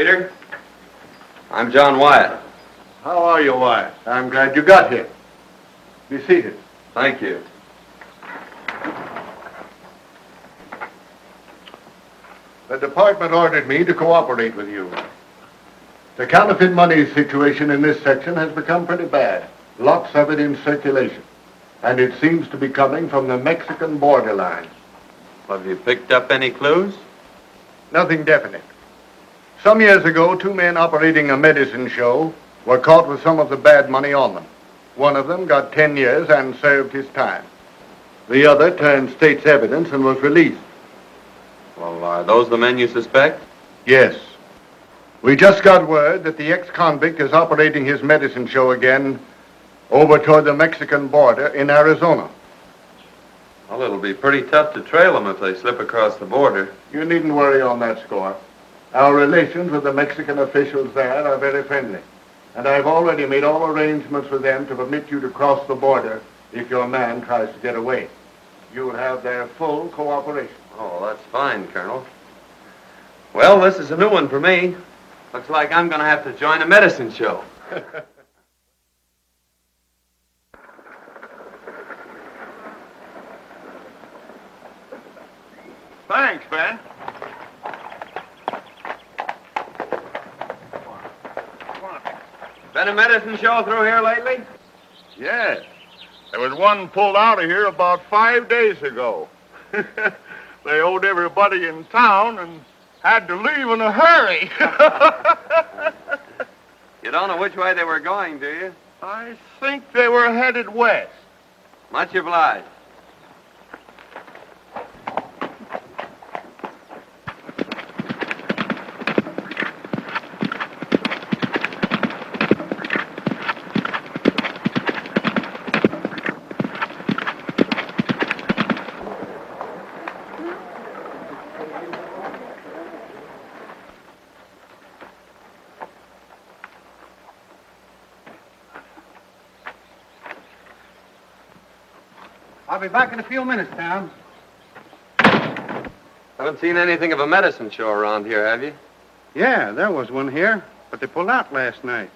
Streeter. I'm John Wyatt. How are you, Wyatt? I'm glad you got here. Be seated. Thank you. The department ordered me to cooperate with you. The counterfeit money situation in this section has become pretty bad. Lots of it in circulation. And it seems to be coming from the Mexican borderline. Have you picked up any clues? Nothing definite. Some years ago, 2 men operating a medicine show were caught with some of the bad money on them. One of them got 10 years and served his time. The other turned state's evidence and was released. Well, are those the men you suspect? Yes. We just got word that the ex-convict is operating his medicine show again over toward the Mexican border in Arizona. Well, it'll be pretty tough to trail them if they slip across the border. You needn't worry on that score. Our relations with the Mexican officials there are very friendly. And I've already made all arrangements with them to permit you to cross the border if your man tries to get away. You'll have their full cooperation. Oh, that's fine, Colonel. Well, this is a new one for me. Looks like I'm going to have to join a medicine show. Thanks, Ben. Been a medicine show through here lately? Yes. There was one pulled out of here about 5 days ago. They owed everybody in town and had to leave in a hurry. You don't know which way they were going, do you? I think they were headed west. Much obliged. I'll be back in a few minutes, Tom. Haven't seen anything of a medicine show around here, have you? Yeah, there was one here, but they pulled out last night.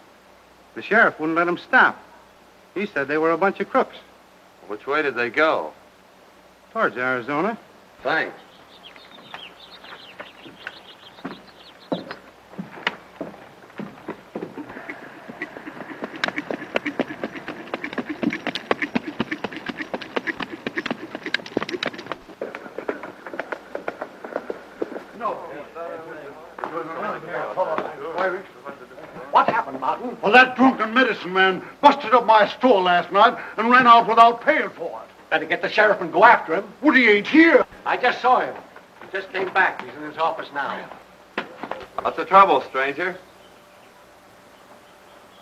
The sheriff wouldn't let them stop. He said they were a bunch of crooks. Which way did they go? Towards Arizona. Thanks. What happened, Martin? Well, that drunken medicine man busted up my store last night and ran out without paying for it. Better get the sheriff and go after him. Woody ain't here. I just saw him. He just came back. He's in his office now. What's the trouble, stranger?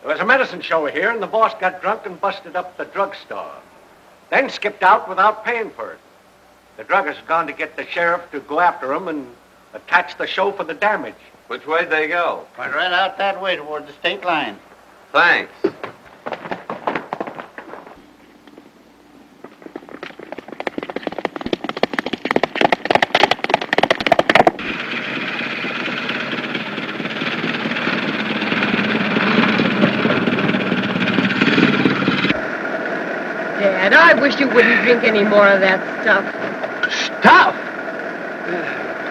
There was a medicine show here, and the boss got drunk and busted up the drugstore. Then skipped out without paying for it. The druggist has gone to get the sheriff to go after him and attach the show for the damage. Which way'd they go? Went right out that way toward the state line. Thanks. Dad, I wish you wouldn't drink any more of that stuff. Stuff?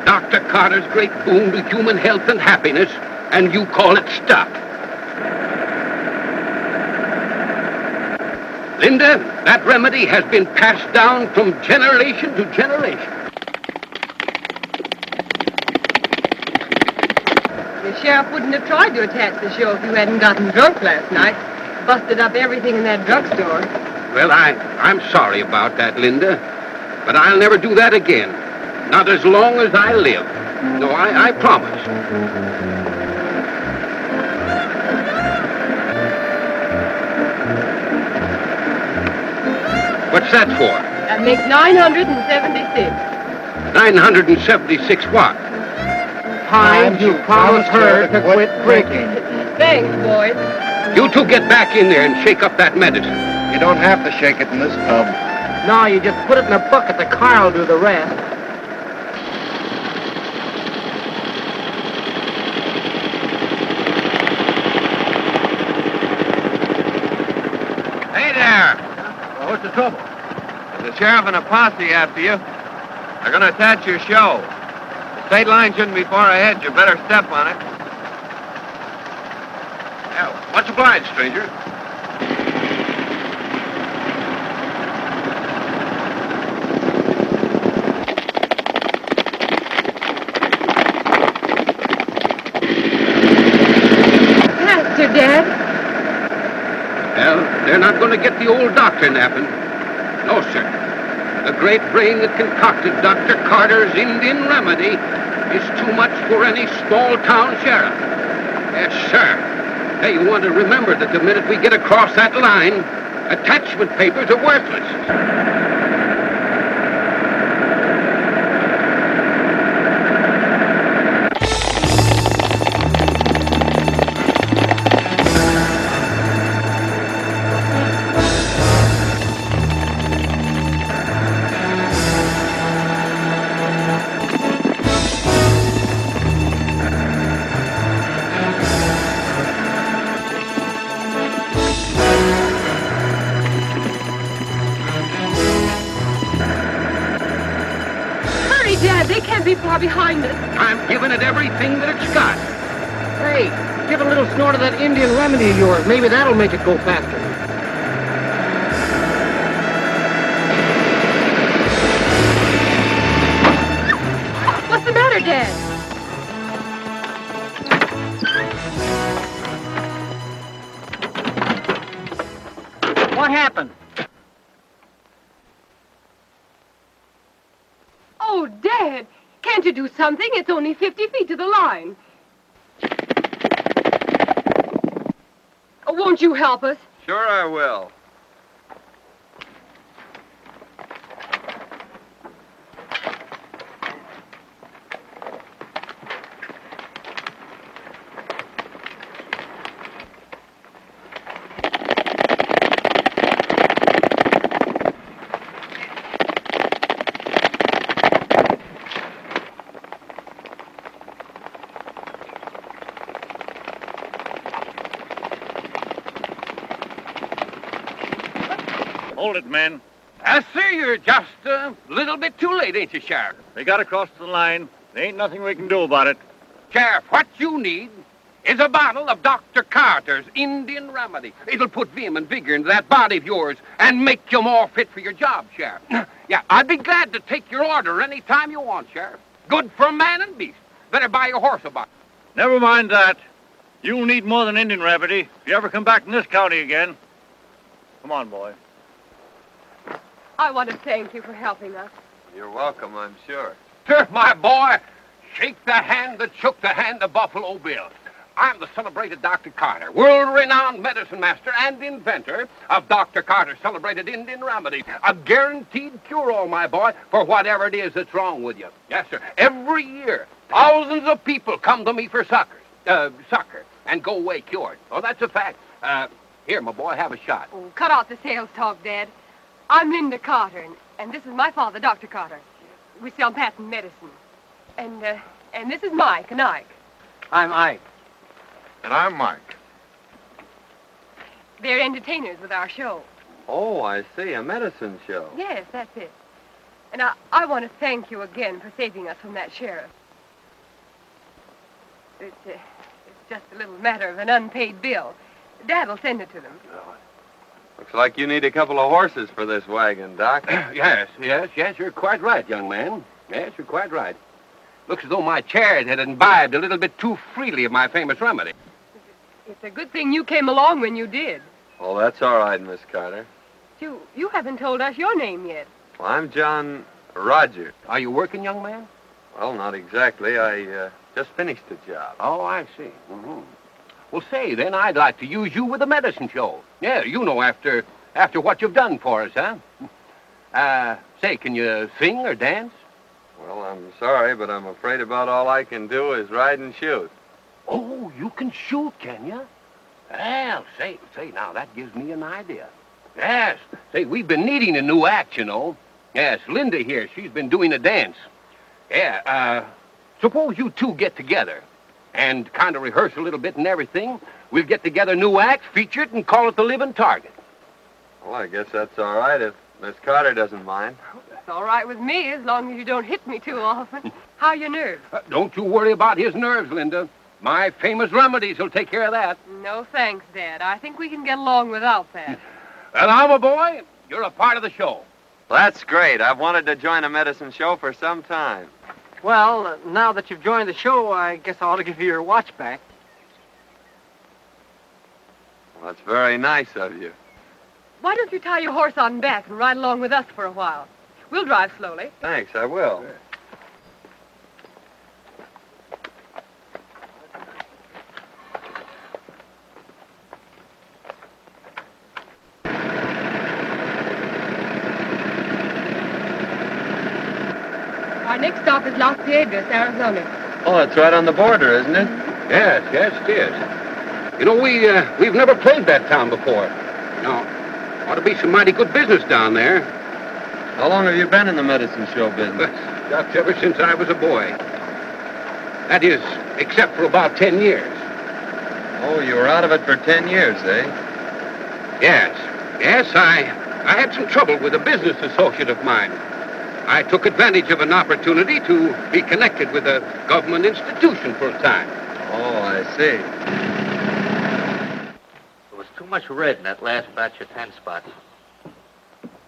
Dr. Carter's great boon to human health and happiness, and you call it stuff. Linda, that remedy has been passed down from generation to generation. The sheriff wouldn't have tried to attach the show if you hadn't gotten drunk last night. Busted up everything in that drugstore. Well, I'm sorry about that, Linda, but I'll never do that again. Not as long as I live. No, I promise. What's that for? That makes 976. 976 what? Times you promised her to quit drinking. Thanks, boys. You two get back in there and shake up that medicine. You don't have to shake it in this tub. No, you just put it in a bucket. The car will do the rest. What's the trouble? There's a sheriff and a posse after you. They're going to attach your show. The state line shouldn't be far ahead. You better step on it. Yeah, much obliged, stranger. Faster, Dad. Well, they're not going to get the old doctor napping. No, sir. The great brain that concocted Dr. Carter's Indian remedy is too much for any small-town sheriff. Yes, sir. Hey, you want to remember that the minute we get across that line, attachment papers are worthless. Hurry, Dad. They can't be far behind us. I'm giving it everything that it's got. Hey, give a little snort of that Indian remedy of yours. Maybe that'll make it go faster. What's the matter, Dad? What happened? Oh, Dad. Can't you do something? It's only 50 feet to the line. Oh, won't you help us? Sure I will. Hold it, men. I see you're just a little bit too late, ain't you, Sheriff? They got across the line. There ain't nothing we can do about it. Sheriff, what you need is a bottle of Dr. Carter's Indian remedy. It'll put vim and vigor into that body of yours and make you more fit for your job, Sheriff. Yeah, I'd be glad to take your order any time you want, Sheriff. Good for man and beast. Better buy your horse a bottle. Never mind that. You'll need more than Indian remedy if you ever come back in this county again. Come on, boy. I want to thank you for helping us. You're welcome, I'm sure. Sir, my boy, shake the hand that shook the hand of Buffalo Bill. I'm the celebrated Dr. Carter, world-renowned medicine master and inventor of Dr. Carter's celebrated Indian remedy. A guaranteed cure-all, my boy, for whatever it is that's wrong with you. Yes, sir. Every year, thousands of people come to me for succor, and go away cured. Oh, that's a fact. Here, my boy, have a shot. Oh, cut off the sales talk, Dad. I'm Linda Carter, and this is my father, Dr. Carter. We sell patent medicine. And this is Mike and Ike. I'm Ike. And I'm Mike. They're entertainers with our show. Oh, I see. A medicine show. Yes, that's it. And I want to thank you again for saving us from that sheriff. It's just a little matter of an unpaid bill. Dad will send it to them. Looks like you need a couple of horses for this wagon, Doc. Yes, you're quite right, young man. Yes, you're quite right. Looks as though my chariot had imbibed a little bit too freely of my famous remedy. It's a good thing you came along when you did. Oh, that's all right, Miss Carter. You haven't told us your name yet. Well, I'm John Roger. Are you working, young man? Well, not exactly. I just finished the job. Oh, I see. Mm-hmm. Well, say, then, I'd like to use you with the medicine show. Yeah, you know, after what you've done for us, huh? Say, can you sing or dance? Well, I'm sorry, but I'm afraid about all I can do is ride and shoot. Oh, you can shoot, can you? Well, say, now, that gives me an idea. Yes, say, we've been needing a new act, you know. Yes, Linda here, she's been doing a dance. Yeah, suppose you two get together and kind of rehearse a little bit and everything. We'll get together a new act, feature it, and call it The Living Target. Well, I guess that's all right if Miss Carter doesn't mind. It's all right with me as long as you don't hit me too often. How are your nerves? Don't you worry about his nerves, Linda. My famous remedies will take care of that. No thanks, Dad. I think we can get along without that. And I'm a boy. You're a part of the show. That's great. I've wanted to join a medicine show for some time. Well, now that you've joined the show, I guess I ought to give you your watch back. Well, that's very nice of you. Why don't you tie your horse on back and ride along with us for a while? We'll drive slowly. Thanks, I will. Our next stop is Las Piedras, Arizona. Oh, it's right on the border, isn't it? Yes, it is. You know, we've never played that town before. No, ought to be some mighty good business down there. How long have you been in the medicine show business? Just ever since I was a boy. That is, except for about 10 years. Oh, you were out of it for 10 years, eh? Yes, I had some trouble with a business associate of mine. I took advantage of an opportunity to be connected with a government institution for a time. Oh, I see. There was too much red in that last batch of 10 spots.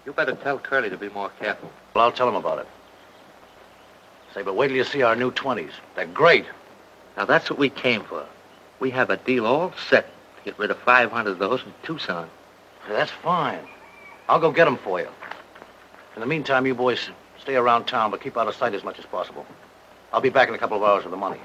You better tell Curly to be more careful. Well, I'll tell him about it. Say, but wait till you see our new 20s. They're great. Now, that's what we came for. We have a deal all set to get rid of 500 of those in Tucson. That's fine. I'll go get them for you. In the meantime, you boys stay around town, but keep out of sight as much as possible. I'll be back in a couple of hours with the money.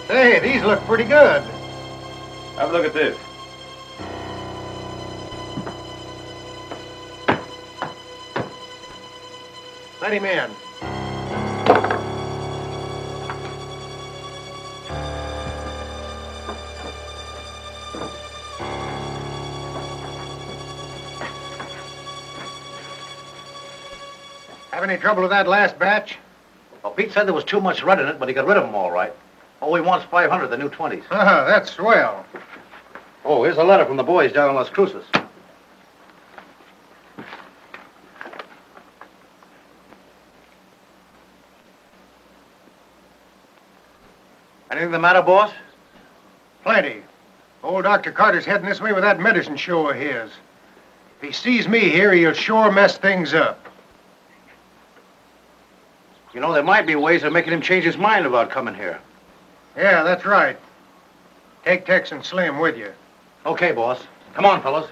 Hey, these look pretty good. Have a look at this. Let him in. Have any trouble with that last batch? Well, Pete said there was too much red in it, but he got rid of them all right. All he wants 500, the new 20s. That's swell. Oh, here's a letter from the boys down in Las Cruces. Anything the matter, boss? Plenty. Old Dr. Carter's heading this way with that medicine show of his. If he sees me here, he'll sure mess things up. You know, there might be ways of making him change his mind about coming here. Yeah, that's right. Take Tex and Slim with you. Okay, boss. Come on, fellas.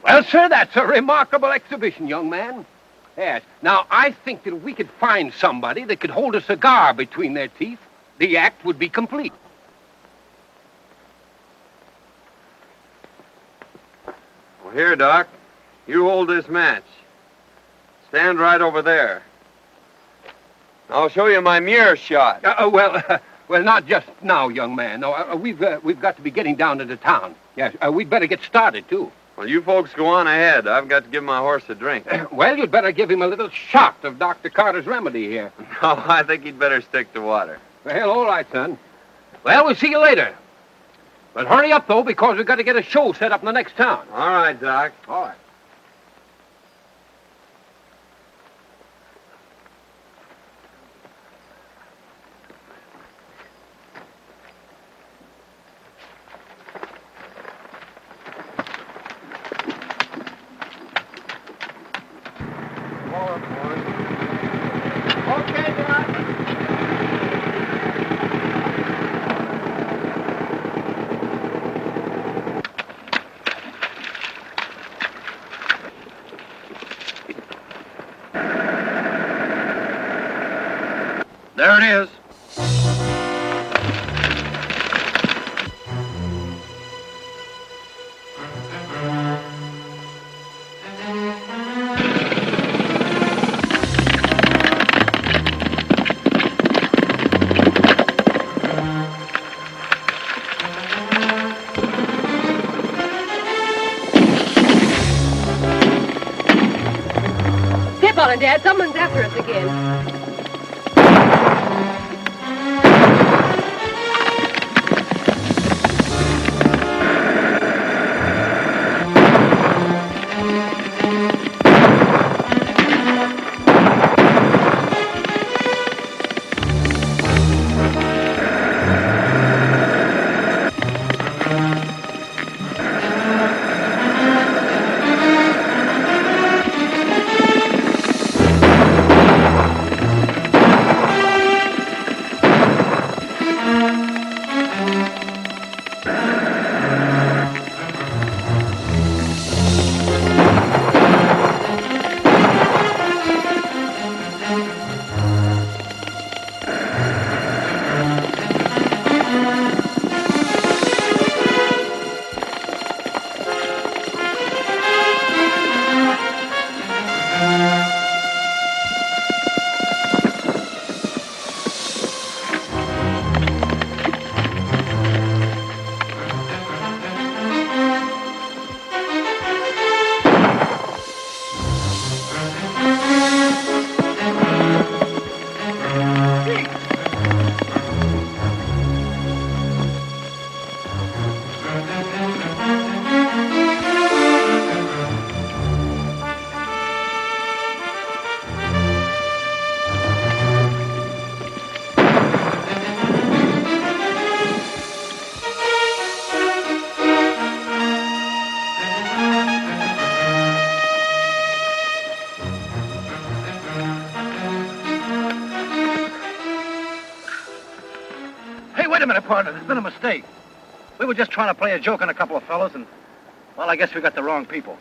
Well, sir, that's a remarkable exhibition, young man. Yes. Now, I think that if we could find somebody that could hold a cigar between their teeth, the act would be complete. Well, here, Doc. You hold this match. Stand right over there. I'll show you my mirror shot. Well, not just now, young man. No, we've got to be getting down into town. Yes, we'd better get started, too. Well, you folks go on ahead. I've got to give my horse a drink. Well, you'd better give him a little shot of Dr. Carter's remedy here. No, I think he'd better stick to water. Well, all right, son. Well, we'll see you later. But hurry up, though, because we've got to get a show set up in the next town. All right, Doc. All right. Okay, Doc. There it is. Step on it, Dad. Someone's after us again. Wait a minute, partner. There's been a mistake. We were just trying to play a joke on a couple of fellows, and, well, I guess we got the wrong people.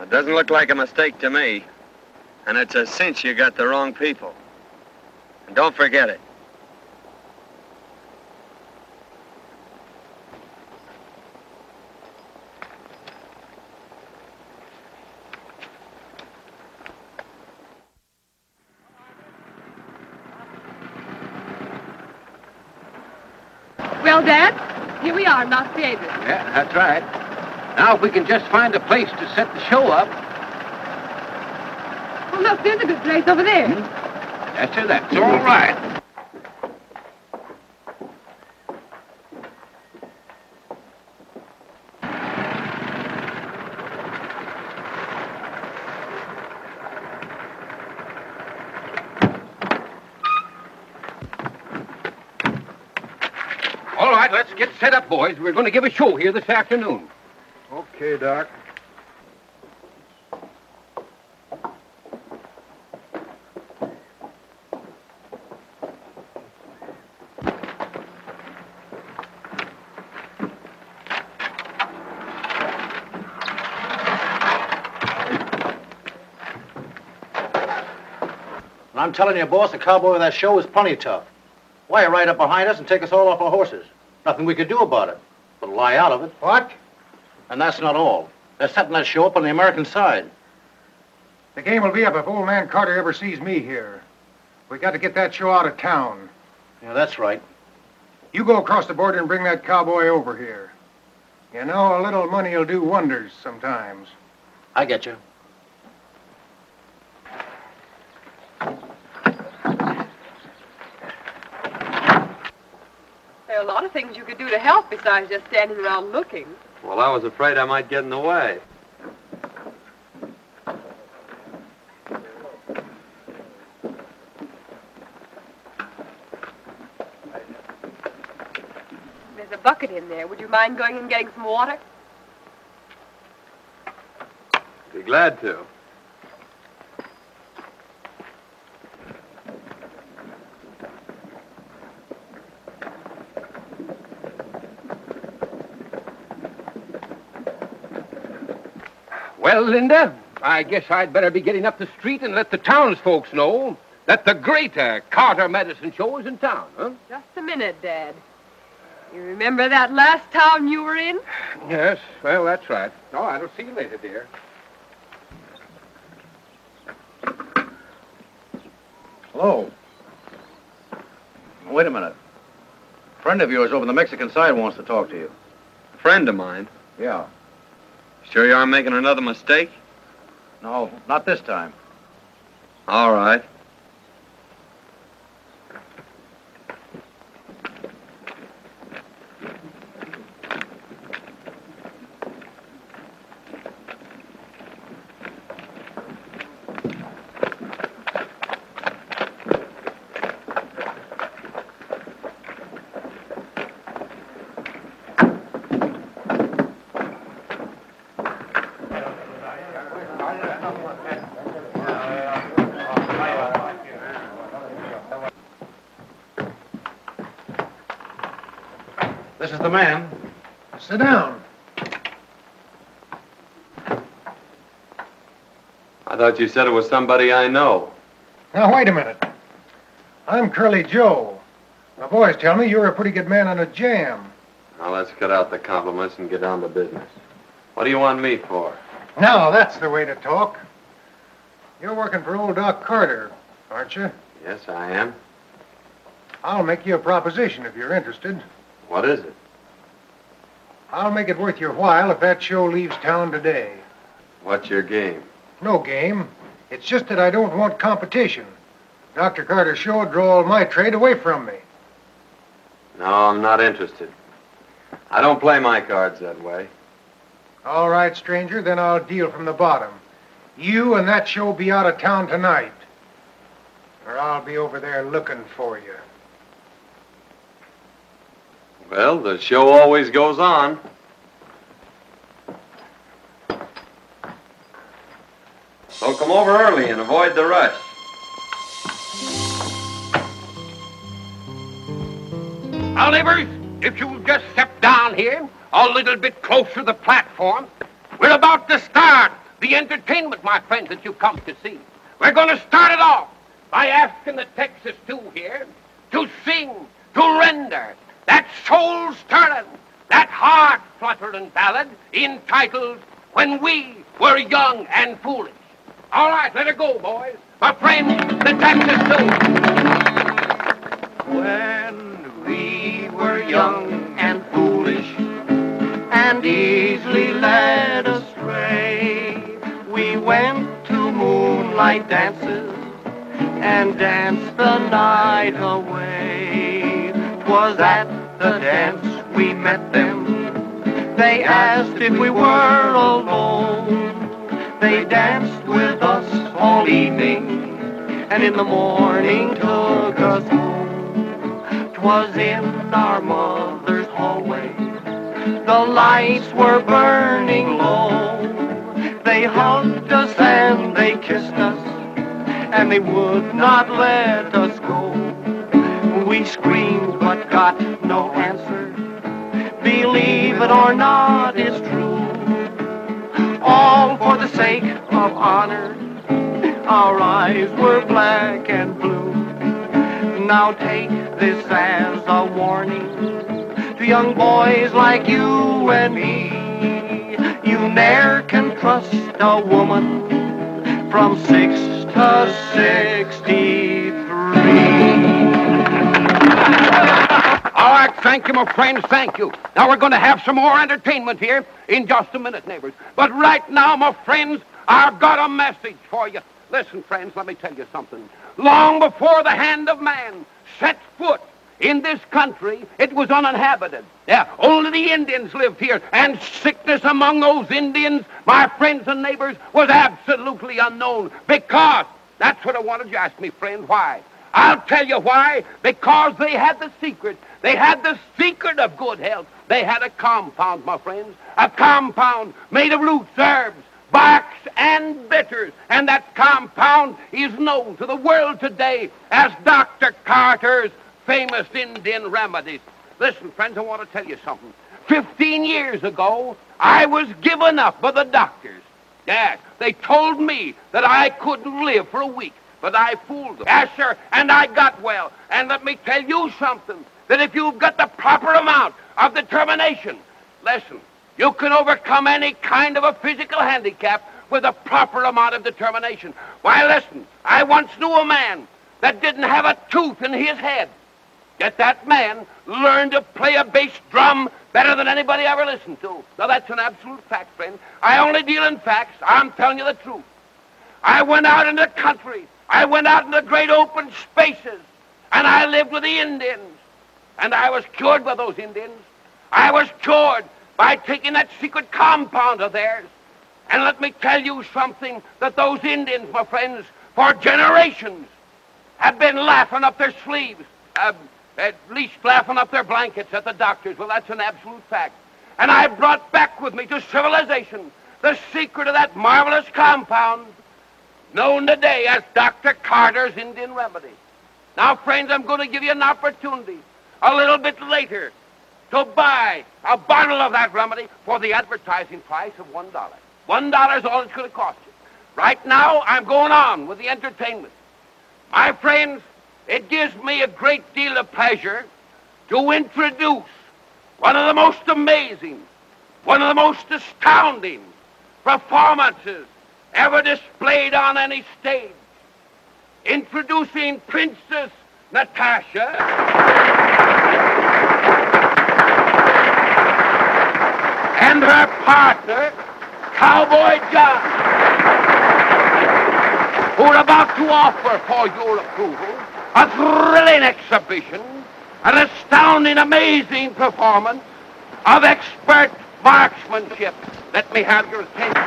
It doesn't look like a mistake to me. And it's a cinch you got the wrong people. And don't forget it. Well, Dad, here we are in Las Vegas. Yeah, that's right. Now, if we can just find a place to set the show up. Oh, look, there's a good place over there. That's all right. All right, let's get set up, boys. We're going to give a show here this afternoon. Okay, Doc. And I'm telling you, boss, the cowboy of that show is plenty tough. Why, right up behind us and take us all off our horses. Nothing we could do about it, but lie out of it. What? And that's not all. They're setting that show up on the American side. The game will be up if old man Carter ever sees me here. We got to get that show out of town. Yeah, that's right. You go across the border and bring that cowboy over here. You know, a little money will do wonders sometimes. I get you. There are a lot of things you could do to help besides just standing around looking. Well, I was afraid I might get in the way. There's a bucket in there. Would you mind going and getting some water? Be glad to. Well, Linda, I guess I'd better be getting up the street and let the townsfolk know. that the greater Carter Medicine Show is in town, huh? Just a minute, Dad. You remember that last town you were in? Yes, well, that's right. All right, I'll see you later, dear. Hello. Wait a minute. A friend of yours over on the Mexican side wants to talk to you. A friend of mine. Yeah. Sure you aren't making another mistake? No, not this time. All right. This is the man. Sit down. I thought you said it was somebody I know. Now, wait a minute. I'm Curly Joe. My boys tell me you're a pretty good man on a jam. Now, let's cut out the compliments and get down to business. What do you want me for? Now, that's the way to talk. You're working for old Doc Carter, aren't you? Yes, I am. I'll make you a proposition if you're interested. What is it? I'll make it worth your while if that show leaves town today. What's your game? No game. It's just that I don't want competition. Dr. Carter's show would draw all my trade away from me. No, I'm not interested. I don't play my cards that way. All right, stranger, then I'll deal from the bottom. You and that show be out of town tonight, or I'll be over there looking for you. Well, the show always goes on. So come over early and avoid the rush. Now, neighbors, if you'll just step down here a little bit closer to the platform, we're about to start the entertainment, my friends, that you've come to see. We're going to start it off by asking the Texas Two here to sing, to render that soul-stirring, that heart-fluttering ballad entitled When We Were Young and Foolish. All right, let it go, boys. My friends, the Texas Two. When we were young and foolish and easily led astray, we went to moonlight dances and danced the night away. 'Twas at the dance we met them. They asked if we were alone. They danced with us all evening and in the morning took us home. 'Twas in our mother's hallway. The lights were burning low. They hugged us and they kissed us, and they would not let us go. We screamed but got no answer. Believe it or not, it's true. All for the sake of honor. Our eyes were black and blue. Now take this as a warning to young boys like you and me. You ne'er can trust a woman from 6 to 63. All right, thank you, my friends, thank you. Now we're going to have some more entertainment here in just a minute, neighbors. But right now, my friends, I've got a message for you. Listen, friends, let me tell you something. Long before the hand of man set foot in this country, it was uninhabited. Yeah, only the Indians lived here, and sickness among those Indians, my friends and neighbors, was absolutely unknown. Because, that's what I wanted you to ask me, friend, why? I'll tell you why. Because they had the secret. They had the secret of good health. They had a compound, my friends. A compound made of roots, herbs, barks, and bitters. And that compound is known to the world today as Dr. Carter's famous Indian remedies. Listen, friends, I want to tell you something. 15 years ago, I was given up by the doctors. Yes, they told me that I couldn't live for a week. But I fooled them. Yes, sir, and I got well. And let me tell you something, that if you've got the proper amount of determination, listen, you can overcome any kind of a physical handicap with a proper amount of determination. Why, listen, I once knew a man that didn't have a tooth in his head. Yet that man learned to play a bass drum better than anybody ever listened to. Now, that's an absolute fact, friend. I only deal in facts. I'm telling you the truth. I went out into the country. I went out into the great open spaces, and I lived with the Indians. And I was cured by those Indians. I was cured by taking that secret compound of theirs. And let me tell you something, that those Indians, my friends, for generations, have been laughing up their sleeves, at least laughing up their blankets at the doctors. Well, that's an absolute fact. And I brought back with me to civilization the secret of that marvelous compound known today as Dr. Carter's Indian Remedy. Now, friends, I'm going to give you an opportunity a little bit later to buy a bottle of that remedy for the advertising price of $1. $1 is all it's going to cost you. Right now, I'm going on with the entertainment. My friends, it gives me a great deal of pleasure to introduce one of the most amazing, one of the most astounding performances ever displayed on any stage. Introducing Princess Natasha and her partner, Cowboy John, who are about to offer for your approval a thrilling exhibition, an astounding, amazing performance of expert marksmanship. Let me have your attention.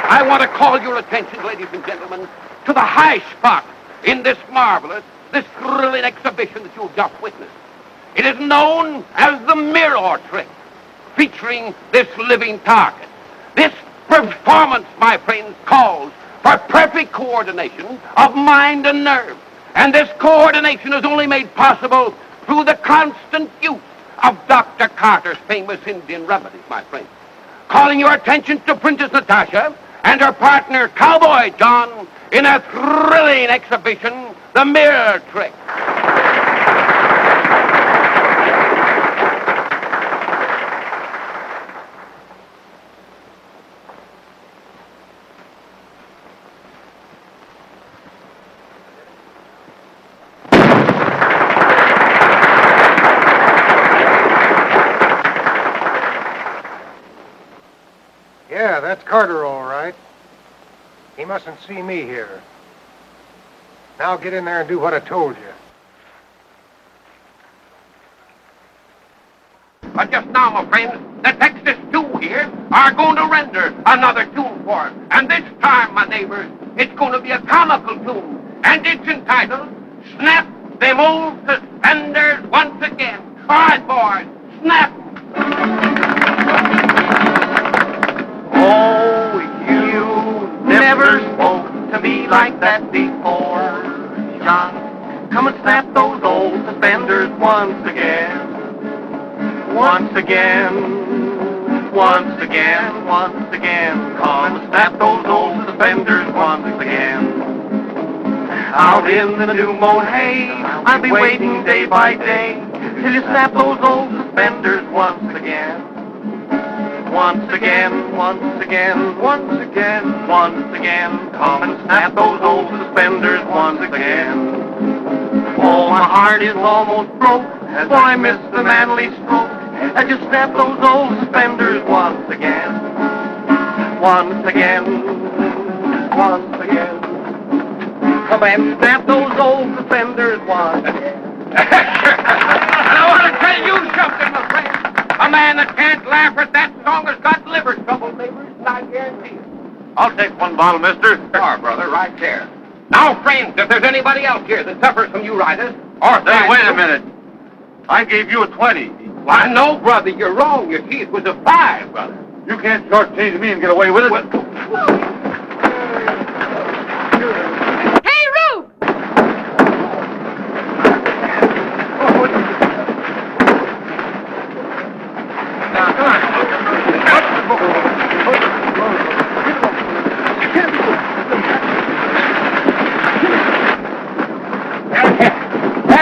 I want to call your attention, ladies and gentlemen, to the high spot in this marvelous, this thrilling exhibition that you've just witnessed. It is known as the mirror trick, featuring this living target. This performance, my friends, calls for perfect coordination of mind and nerve. And this coordination is only made possible through the constant use of Dr. Carter's famous Indian remedies, my friends. Calling your attention to Princess Natasha and her partner, Cowboy John, in a thrilling exhibition, the mirror trick. Yeah, that's Carter, all right. He mustn't see me here. Now get in there and do what I told you. But just now, my friends, the Texas two here are going to render another tune for us. And this time, my neighbors, it's going to be a comical tune. And it's entitled, Snap Them Old Suspenders Once Again. All right, boys, snap. Oh, you never spoke to me like that before, John. Come and snap those old suspenders once again. Once again, once again, once again. Come and snap those old suspenders once again. Out in the new mown hay, I'll be waiting day by day till you snap those old suspenders once again. Once again, once again, once again, once again. Come and snap those old suspenders once again. Oh, my heart is almost broke, for I miss the manly stroke as you snap those old suspenders once again. Once again, once again. Come and snap those old suspenders once again. And I want to tell you something, my friend. A man that can't laugh at that song has got liver trouble, neighbors, and I guarantee it. I'll take one bottle, mister. Sure, brother, right there. Now, friends, if there's anybody else here that suffers from uritis, or... Hey, wait a minute. I gave you a 20. Why, no, brother, you're wrong. Your teeth was a 5, brother. You can't shortchange me and get away with it. Hey, Rube!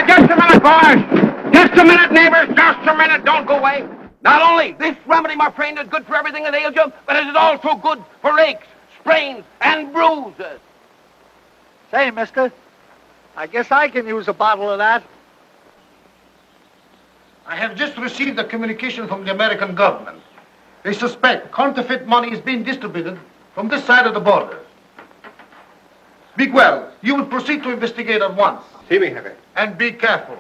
Just a minute, boys. Just a minute, neighbors. Just a minute. Don't go away. Not only this remedy, my friend, is good for everything that ails you, but it is also good for aches, sprains, and bruises. Say, mister, I guess I can use a bottle of that. I have just received a communication from the American government. They suspect counterfeit money is being distributed from this side of the border. Speak well. You will proceed to investigate at once. See me, Jefe. And be careful.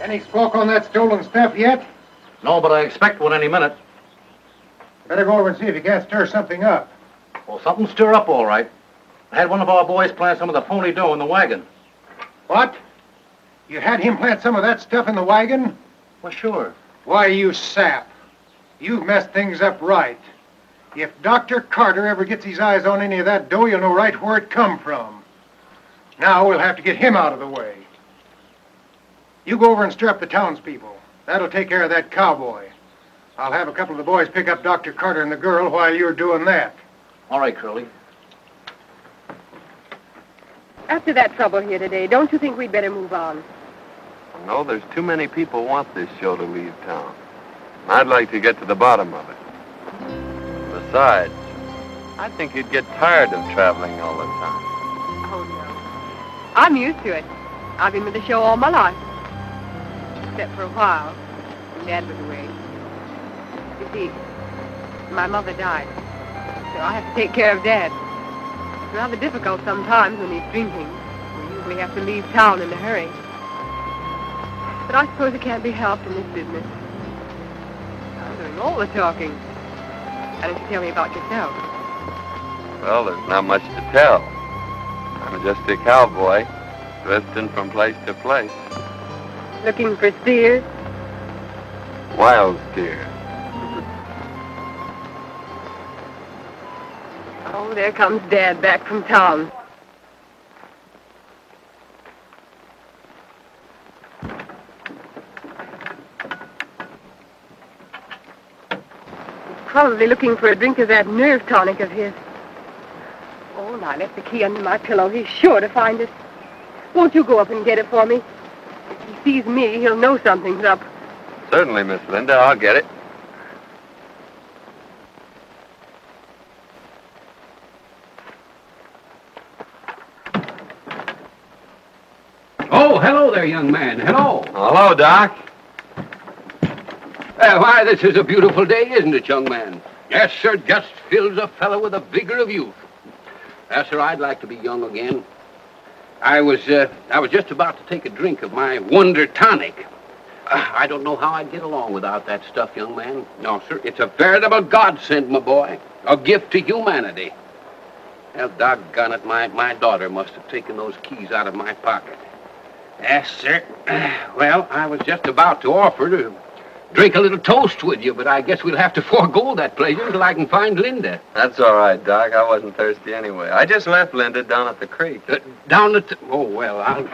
Any smoke on that stolen stuff yet? No, but I expect one any minute. Better go over and see if you can't stir something up. Well, something stir up all right. I had one of our boys plant some of the phony dough in the wagon. What? You had him plant some of that stuff in the wagon? Well, sure. Why, you sap. You've messed things up right. If Dr. Carter ever gets his eyes on any of that dough, you'll know right where it come from. Now we'll have to get him out of the way. You go over and stir up the townspeople. That'll take care of that cowboy. I'll have a couple of the boys pick up Dr. Carter and the girl while you're doing that. All right, Curly. After that trouble here today, don't you think we'd better move on? No, there's too many people want this show to leave town. I'd like to get to the bottom of it. Besides, I think you'd get tired of traveling all the time. Oh, no. I'm used to it. I've been with the show all my life. Except for a while, when Dad was away. You see, my mother died. So I have to take care of Dad. It's rather difficult sometimes when he's drinking. We usually have to leave town in a hurry. But I suppose it can't be helped in this business. I'm doing all the talking. Why don't you tell me about yourself? Well, there's not much to tell. I'm just a cowboy, drifting from place to place. Looking for steers? Wild steer. Oh, there comes Dad back from town. He's probably looking for a drink of that nerve tonic of his. Oh, and I left the key under my pillow. He's sure to find it. Won't you go up and get it for me? If he sees me, he'll know something's up. Certainly, Miss Linda. I'll get it. Oh, hello there, young man. Hello. Hello, Doc. Why, this is a beautiful day, isn't it, young man? Yes, sir, just fills a fellow with the vigor of youth. Yes, sir, I'd like to be young again. I was just about to take a drink of my Wonder Tonic. I don't know how I'd get along without that stuff, young man. No, sir, it's a veritable godsend, my boy. A gift to humanity. Well, doggone it, my daughter must have taken those keys out of my pocket. Yes, sir. Well, I was just about to offer to drink a little toast with you, but I guess we'll have to forego that pleasure until I can find Linda. That's all right, Doc. I wasn't thirsty anyway. I just left Linda down at the creek. Down at the... Oh, well, I'll...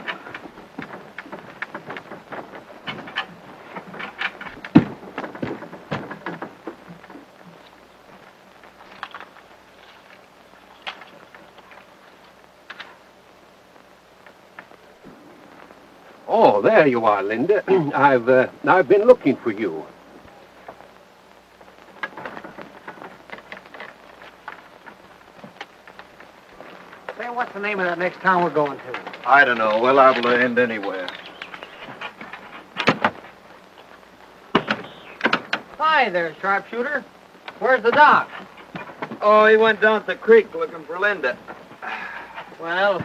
Oh, there you are, Linda. I've been looking for you. Say, what's the name of that next town we're going to? I don't know. We're liable to end anywhere. Hi there, sharpshooter. Where's the doc? Oh, he went down to the creek looking for Linda. Well,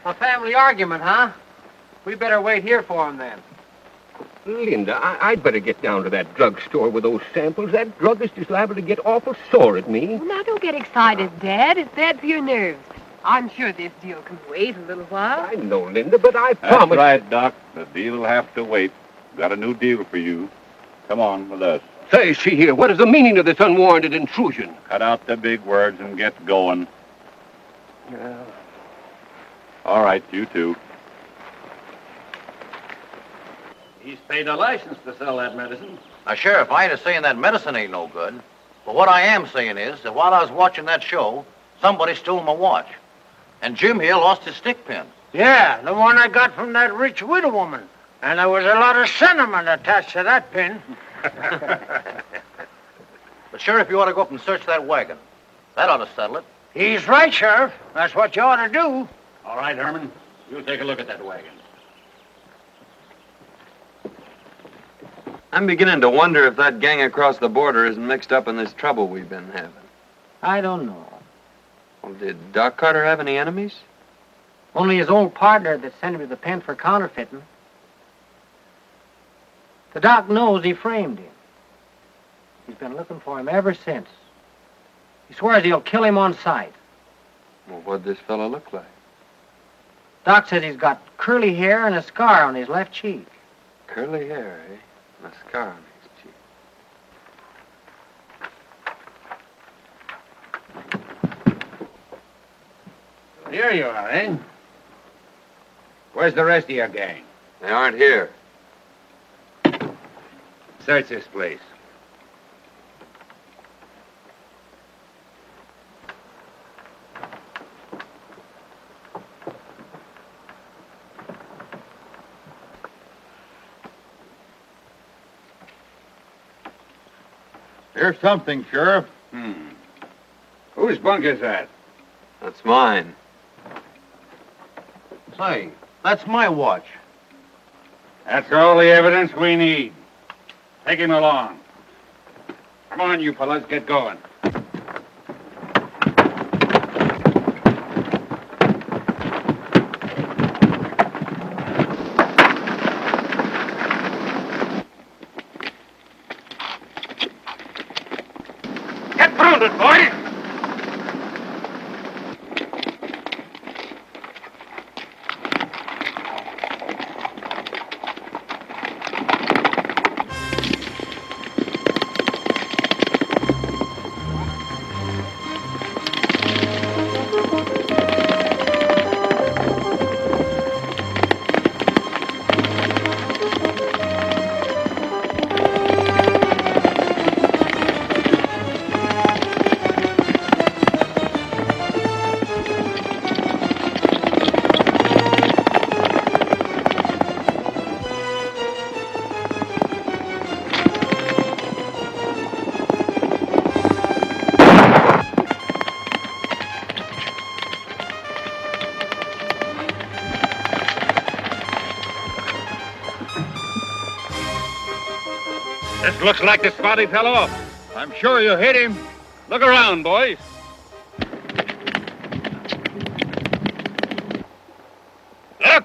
a family argument, huh? We better wait here for him then. Linda, I'd better get down to that drugstore with those samples. That druggist is liable to get awful sore at me. Well, now, don't get excited, Dad. It's bad for your nerves. I'm sure this deal can wait a little while. I know, Linda, but I That's promised... right, Doc. The deal will have to wait. Got a new deal for you. Come on with us. Say, see here, what is the meaning of this unwarranted intrusion? Cut out the big words and get going. Yeah. All right, you two. He's paid a license to sell that medicine. Now, Sheriff, I ain't saying that medicine ain't no good. But what I am saying is that while I was watching that show, somebody stole my watch. And Jim here lost his stick pin. Yeah, the one I got from that rich widow woman. And there was a lot of sentiment attached to that pin. But, Sheriff, you ought to go up and search that wagon. That ought to settle it. He's right, Sheriff. That's what you ought to do. All right, Herman. You take a look at that wagon. I'm beginning to wonder if that gang across the border isn't mixed up in this trouble we've been having. I don't know. Well, did Doc Carter have any enemies? Only his old partner that sent him to the pen for counterfeiting. The doc knows he framed him. He's been looking for him ever since. He swears he'll kill him on sight. Well, what'd this fellow look like? Doc says he's got curly hair and a scar on his left cheek. Curly hair, eh? And a scar on his cheek. Here you are, eh? Where's the rest of your gang? They aren't here. Search this place. Here's something, Sheriff. Whose bunk is that? That's mine. Say, that's my watch. That's all the evidence we need. Take him along. Come on, you fellas, get going. Get grounded, boys! This looks like the spot he fell off. I'm sure you hit him. Look around, boys. Look!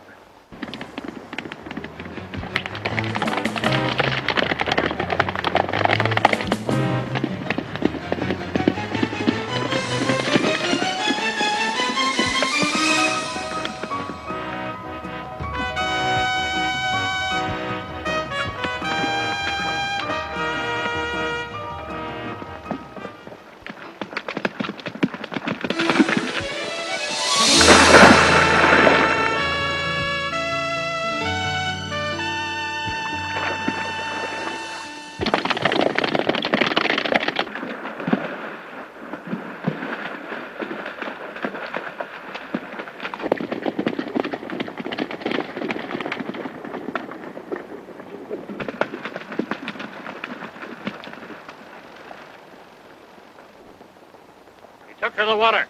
Took to the water.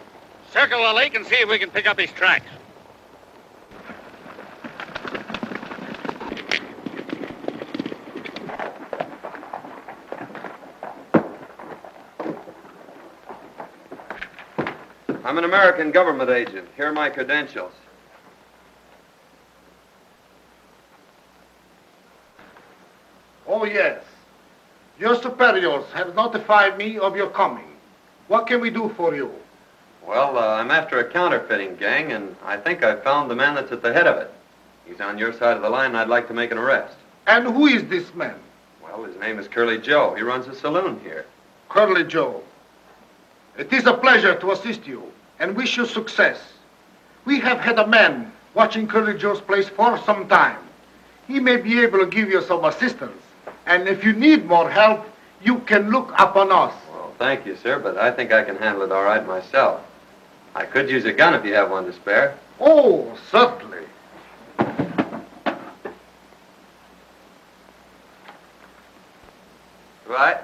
Circle the lake and see if we can pick up his tracks. I'm an American government agent. Here are my credentials. Oh, yes. Your superiors have notified me of your coming. What can we do for you? Well, I'm after a counterfeiting gang, and I think I've found the man that's at the head of it. He's on your side of the line, and I'd like to make an arrest. And who is this man? Well, his name is Curly Joe. He runs a saloon here. Curly Joe. It is a pleasure to assist you and wish you success. We have had a man watching Curly Joe's place for some time. He may be able to give you some assistance. And if you need more help, you can look upon us. Well, thank you, sir, but I think I can handle it all right myself. I could use a gun if you have one to spare. Oh, certainly. Right.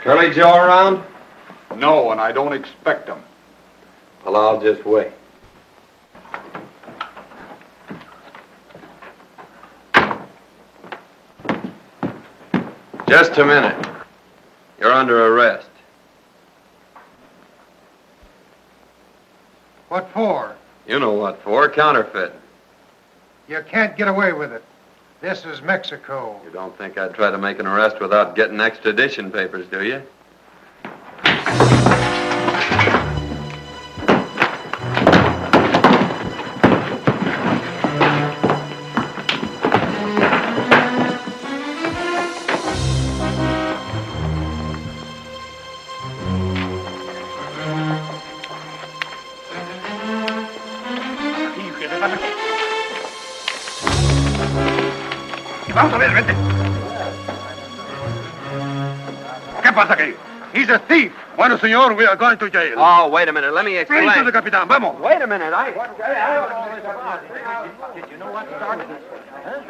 Curly Joe around? No, and I don't expect him. Well, I'll just wait. Just a minute. You're under arrest. What for? You know what for. Counterfeiting. You can't get away with it. This is Mexico. You don't think I'd try to make an arrest without getting extradition papers, do you? Vamos a ver, vente. ¿Qué pasa aquí? He's a thief. Bueno, señor, we are going to jail. Oh, wait a minute. Let me explain. Please to the capitán. Vamos. Wait a minute. Did you know what started this? Huh?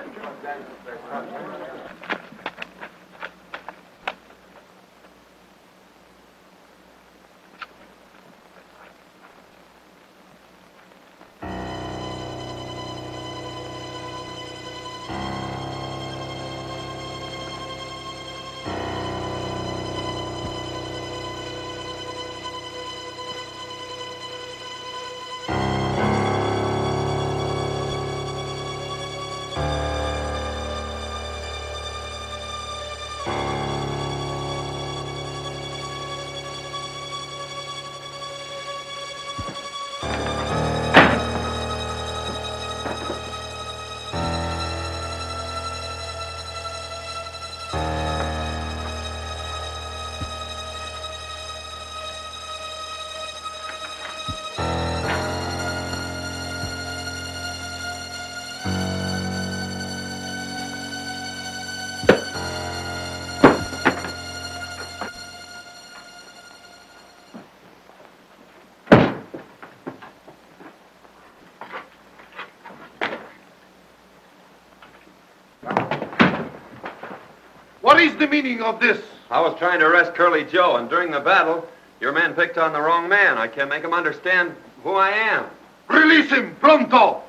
What is the meaning of this? I was trying to arrest Curly Joe, and during the battle, your man picked on the wrong man. I can't make him understand who I am. Release him, pronto!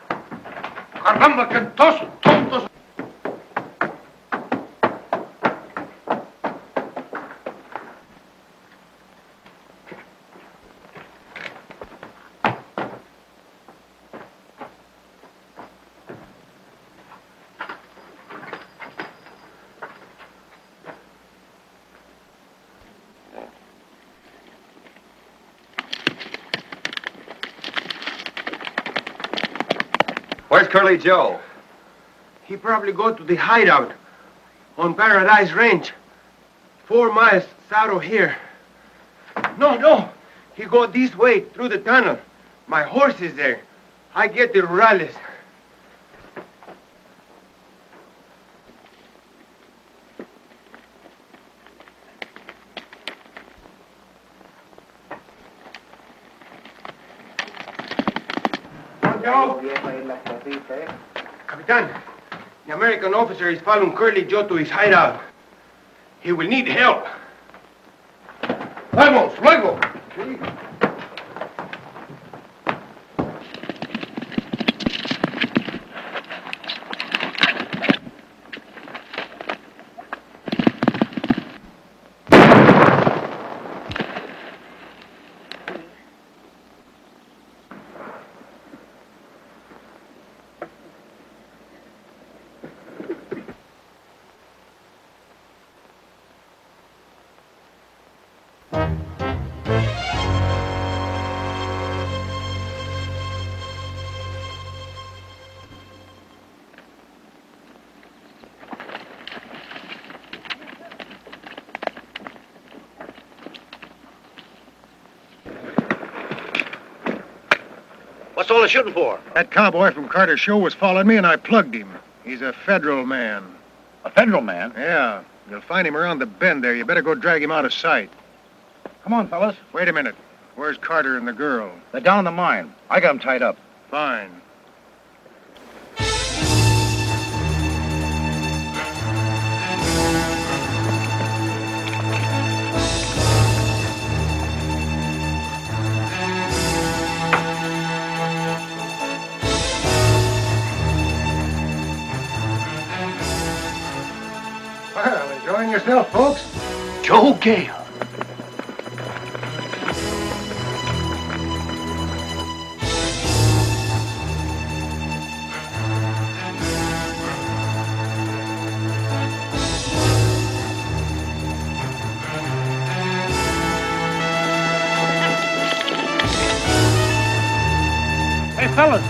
Caramba, que dos tontos! Where's Curly Joe? He probably go to the hideout on Paradise Range, 4 miles south of here. No, he go this way through the tunnel. My horse is there. I get the rurales. Capitan, the American officer is following Curly Joe to his hideout. He will need help. Vamos, luego. What's all the shooting for? That cowboy from Carter's show was following me, and I plugged him. He's a federal man. A federal man? Yeah. You'll find him around the bend there. You better go drag him out of sight. Come on, fellas. Wait a minute. Where's Carter and the girl? They're down in the mine. I got them tied up. Fine. Well, enjoying yourself, folks? Joe Gale. Hey, fellas.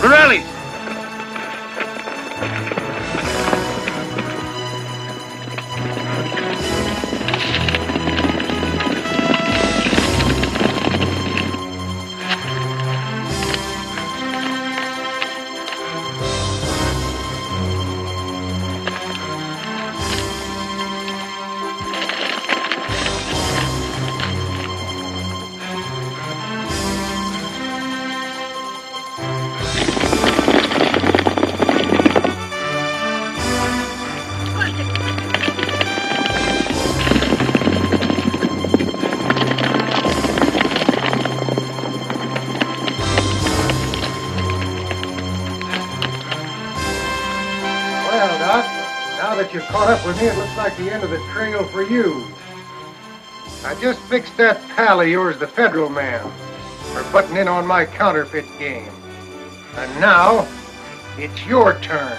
Borelli. Well, Doc, now that you've caught up with me, it looks like the end of the trail for you. I just fixed that pal of yours, the federal man, for butting in on my counterfeit game. And now, it's your turn.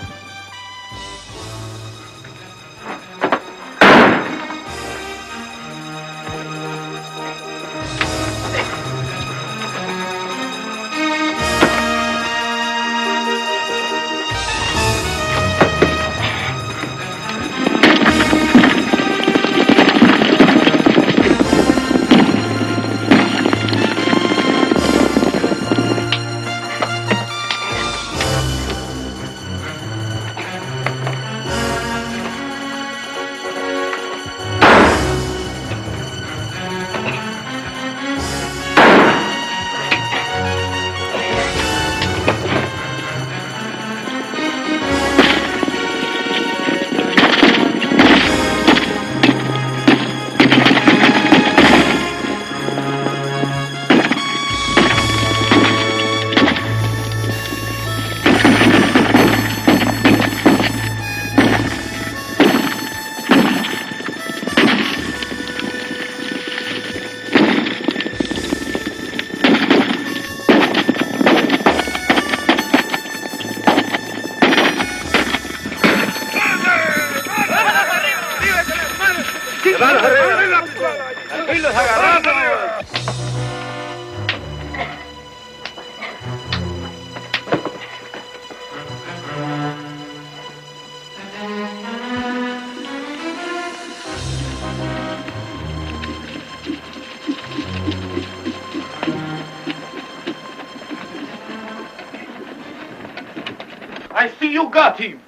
I see you got him.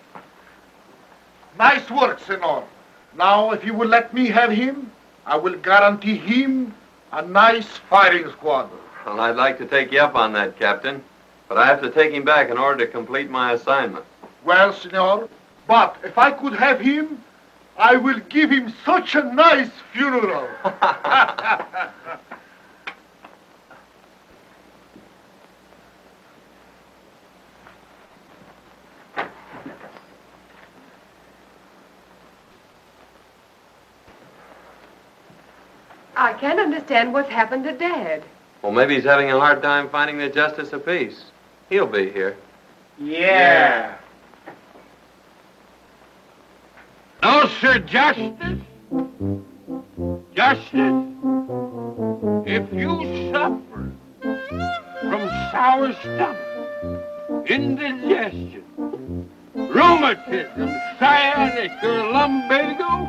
Nice work, Senor. Now, if you will let me have him, I will guarantee him a nice firing squad. Well, I'd like to take you up on that, Captain. But I have to take him back in order to complete my assignment. Well, Senor, but if I could have him, I will give him such a nice funeral. I can't understand what's happened to Dad. Well, maybe he's having a hard time finding the justice of peace. He'll be here. Yeah. No, sir, justice. Justice. If you suffer from sour stomach, indigestion, rheumatism, sciatica, or lumbago,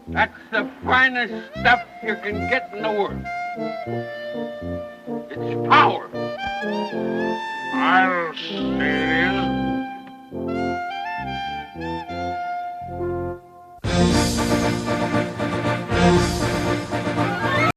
that's the finest stuff you can get in the world. It's power. I'll say it is.